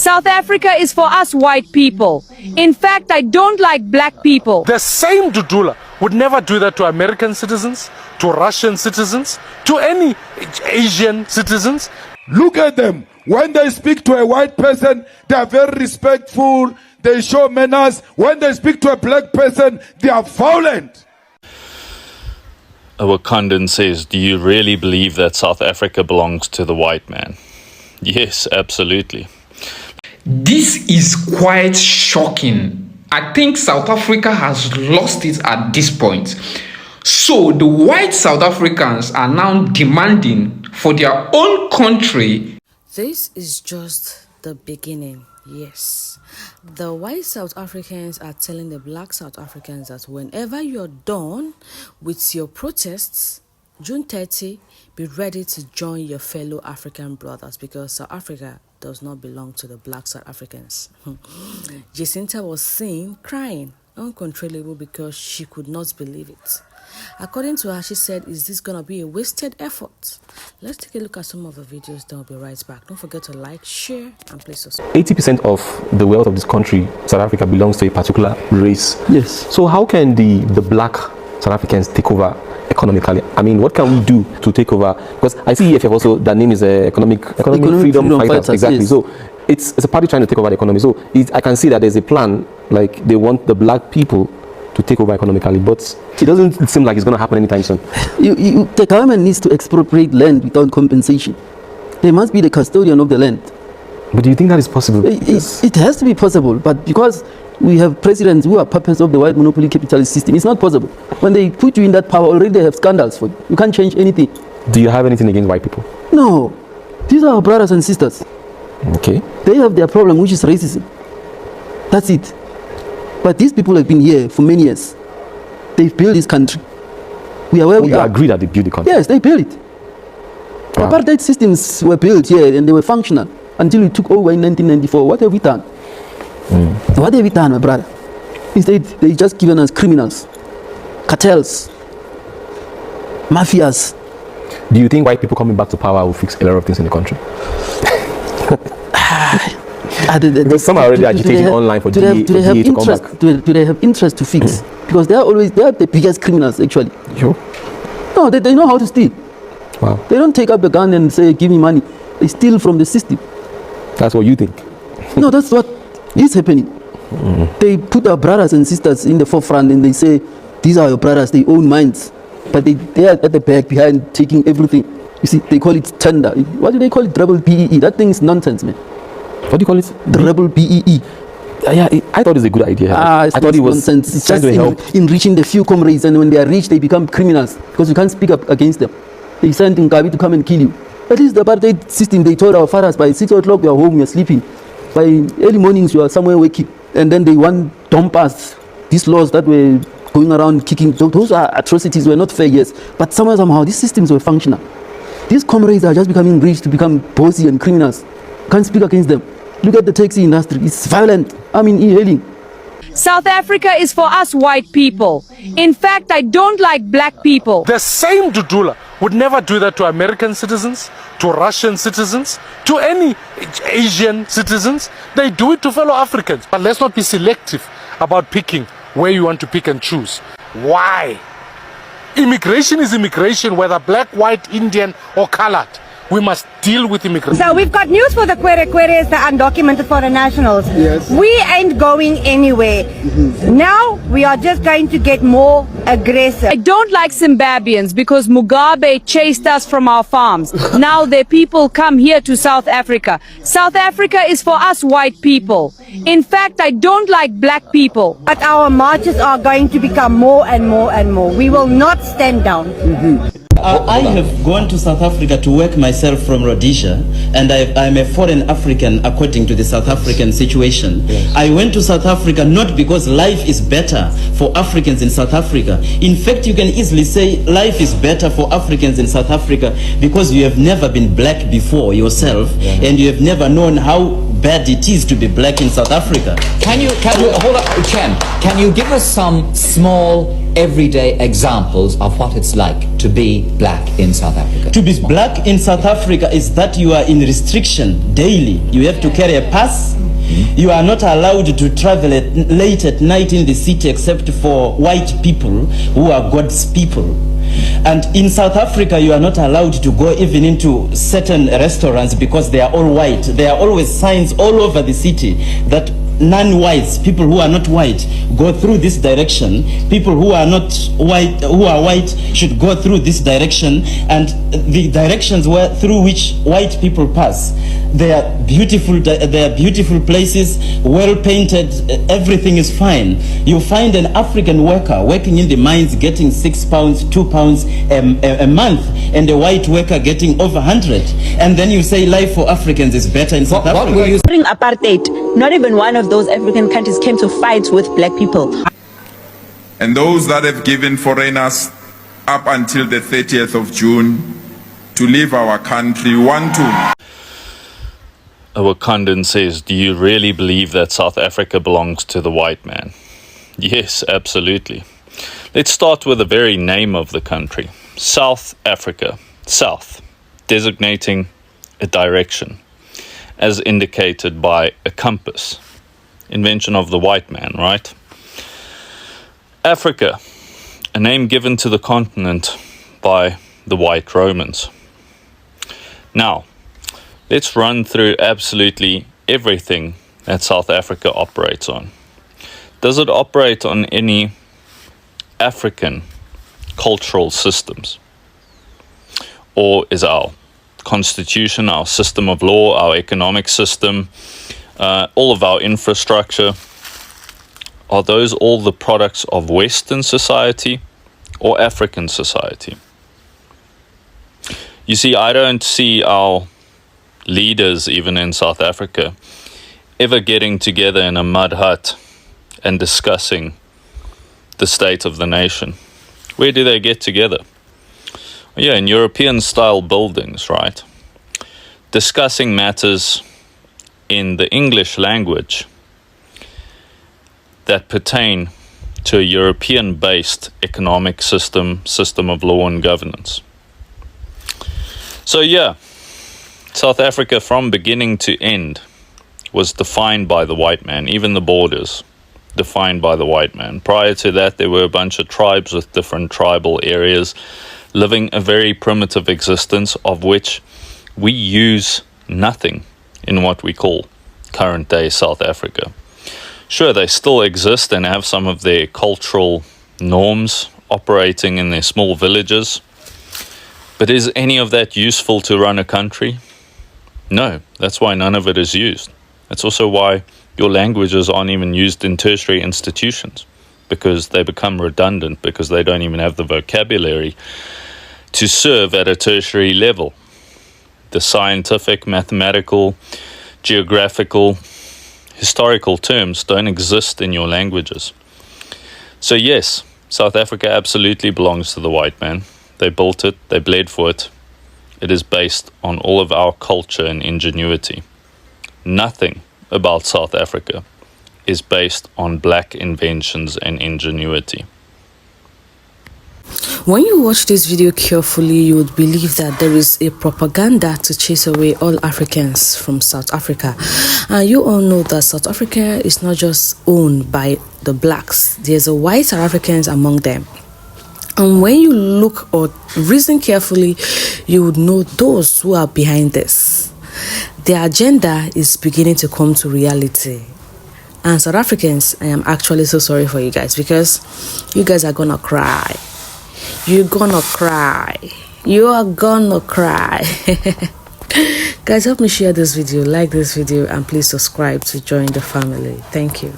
South Africa is for us white people. In fact, I don't like black people. The same Dudula would never do that to American citizens, to Russian citizens, to any Asian citizens. Look at them. When they speak to a white person, they are very respectful. They show manners. When they speak to a black person, they are violent. A Wakandan says, do you really believe that South Africa belongs to the white man? Yes, absolutely. This is quite shocking. I think South Africa has lost it at this point. So the white South Africans are now demanding for their own country. This is just the beginning, yes. The white South Africans are telling the black South Africans that whenever you're done with your protests, June 30, be ready to join your fellow African brothers, because South Africa does not belong to the black South Africans. JACINTA was seen crying uncontrollable because she could not believe it. According to her, she said, is this going to be a wasted effort? Let's take a look at some of the videos, then we'll be right back. Don't forget to like, share, and please subscribe. 80% of the wealth of this country, South Africa, belongs to a particular race. Yes. So how can the black South Africans take over economically? I mean, what can we do to take over? Because I see EFF also, that name is Economic Freedom Fighters. Exactly. Yes. So it's a party trying to take over the economy. So I can see that there's a plan, like they want the black people to take over economically, but it doesn't seem like it's going to happen anytime soon. The government needs to expropriate land without compensation. They must be the custodian of the land. But do you think that is possible? It has to be possible, but because we have presidents who are puppets of the white monopoly capitalist system, it's not possible. When they put you in that power, already they have scandals for you. You can't change anything. Do you have anything against white people? No. These are our brothers and sisters. Okay. They have their problem, which is racism. That's it. But these people have been here for many years. They've built this country. We are where we are. You agree that they built the country? Yes, they built it. Wow. Apartheid systems were built here and they were functional until we took over in 1994. What have we done? What have we done, my brother? Instead, they just given us criminals, cartels, mafias. Do you think white people coming back to power will fix a lot of things in the country? Because some are already agitating online for DA to come back. Do they have interest to fix? Because they are the biggest criminals, actually. Sure. No, they know how to steal. Wow. They don't take up a gun and say, give me money. They steal from the system. That's what you think? No, that's what is happening. They put our brothers and sisters in the forefront and they say, these are your brothers, they own mines. But they are at the back behind taking everything. You see, they call it tender. What do they call it? Double BEE. That thing is nonsense, man. What do you call it? Rebel BEE. Yeah, I thought it was a good idea. I thought it was nonsense. It's just enriching the few comrades, and when they are rich, they become criminals because you can't speak up against them. They send Ngabi to come and kill you. At least the apartheid system, they told our fathers by 6 o'clock we are home, we are sleeping. By early mornings, you are somewhere waking. And then they want to dump us. These laws that were going around kicking, those are atrocities, were not fair, yes. But somehow, these systems were functional. These comrades are just becoming rich to become bossy and criminals. Can't speak against them. Look at the taxi industry. It's violent. I mean, e-hailing. South Africa is for us white people. In fact, I don't like black people. The same Dudula would never do that to American citizens, to Russian citizens, to any Asian citizens. They do it to fellow Africans. But let's not be selective about picking where you want to pick and choose. Why? Immigration is immigration, whether black, white, Indian or colored. We must deal with immigration. So we've got news for the CRIeS, the undocumented foreign nationals. Yes. We ain't going anywhere. Now we are just going to get more aggressive. I don't like Zimbabweans because Mugabe chased us from our farms. Now their people come here to South Africa. South Africa is for us white people. In fact, I don't like black people. But our marches are going to become more and more and more. We will not stand down. I have gone to South Africa to work myself from Rhodesia, and I'm a foreign African according to the South African situation. Yes. I went to South Africa not because life is better for Africans in South Africa. In fact, you can easily say life is better for Africans in South Africa because you have never been black before yourself, and you have never known how bad it is to be black in South Africa. Can you hold up, Chen? Can you give us some small everyday examples of what it's like to be black in South Africa. To be black in South Africa is that you are in restriction daily. You have to carry a pass. You are not allowed to travel late at night in the city except for white people who are God's people. And in South Africa, you are not allowed to go even into certain restaurants because they are all white. There are always signs all over the city that non-whites, people who are not white, go through this direction. People who are not white, who are white, should go through this direction. And the directions through which white people pass, they are beautiful. They are beautiful places, well painted. Everything is fine. You find an African worker working in the mines getting £6, £2 a month, and a white worker getting over 100. And then you say life for Africans is better in South Africa. During apartheid, not even one of those African countries came to fight with black people. And those that have given foreigners up until the 30th of June to leave our country want to. A Wakandan says, do you really believe that South Africa belongs to the white man? Yes, absolutely. Let's start with the very name of the country. South Africa. South, designating a direction, as indicated by a compass. Invention of the white man, right? Africa, a name given to the continent by the white Romans. Now, let's run through absolutely everything that South Africa operates on. Does it operate on any African cultural systems? Or is our constitution, our system of law, our economic system, all of our infrastructure, are those all the products of Western society or African society? You see, I don't see our leaders, even in South Africa, ever getting together in a mud hut and discussing the state of the nation. Where do they get together? Yeah, in European-style buildings, right? Discussing matters in the English language that pertain to a European-based economic system of law and governance. So yeah, South Africa from beginning to end was defined by the white man, even the borders defined by the white man. Prior to that, there were a bunch of tribes with different tribal areas living a very primitive existence, of which we use nothing in what we call current day South Africa. Sure, they still exist and have some of their cultural norms operating in their small villages, but is any of that useful to run a country? No, that's why none of it is used. That's also why your languages aren't even used in tertiary institutions, because they become redundant, because they don't even have the vocabulary to serve at a tertiary level. The scientific, mathematical, geographical, historical terms don't exist in your languages. So yes, South Africa absolutely belongs to the white man. They built it, they bled for it. It is based on all of our culture and ingenuity. Nothing about South Africa is based on black inventions and ingenuity. When you watch this video carefully, you would believe that there is a propaganda to chase away all Africans from South Africa. And you all know that South Africa is not just owned by the blacks. There's a white South Africans among them. And when you look or reason carefully, you would know those who are behind this. Their agenda is beginning to come to reality. And South Africans, I am actually so sorry for you guys, because you guys are gonna cry. You're gonna cry. You are gonna cry. Guys, help me share this video, like this video, and please subscribe to join the family. Thank you.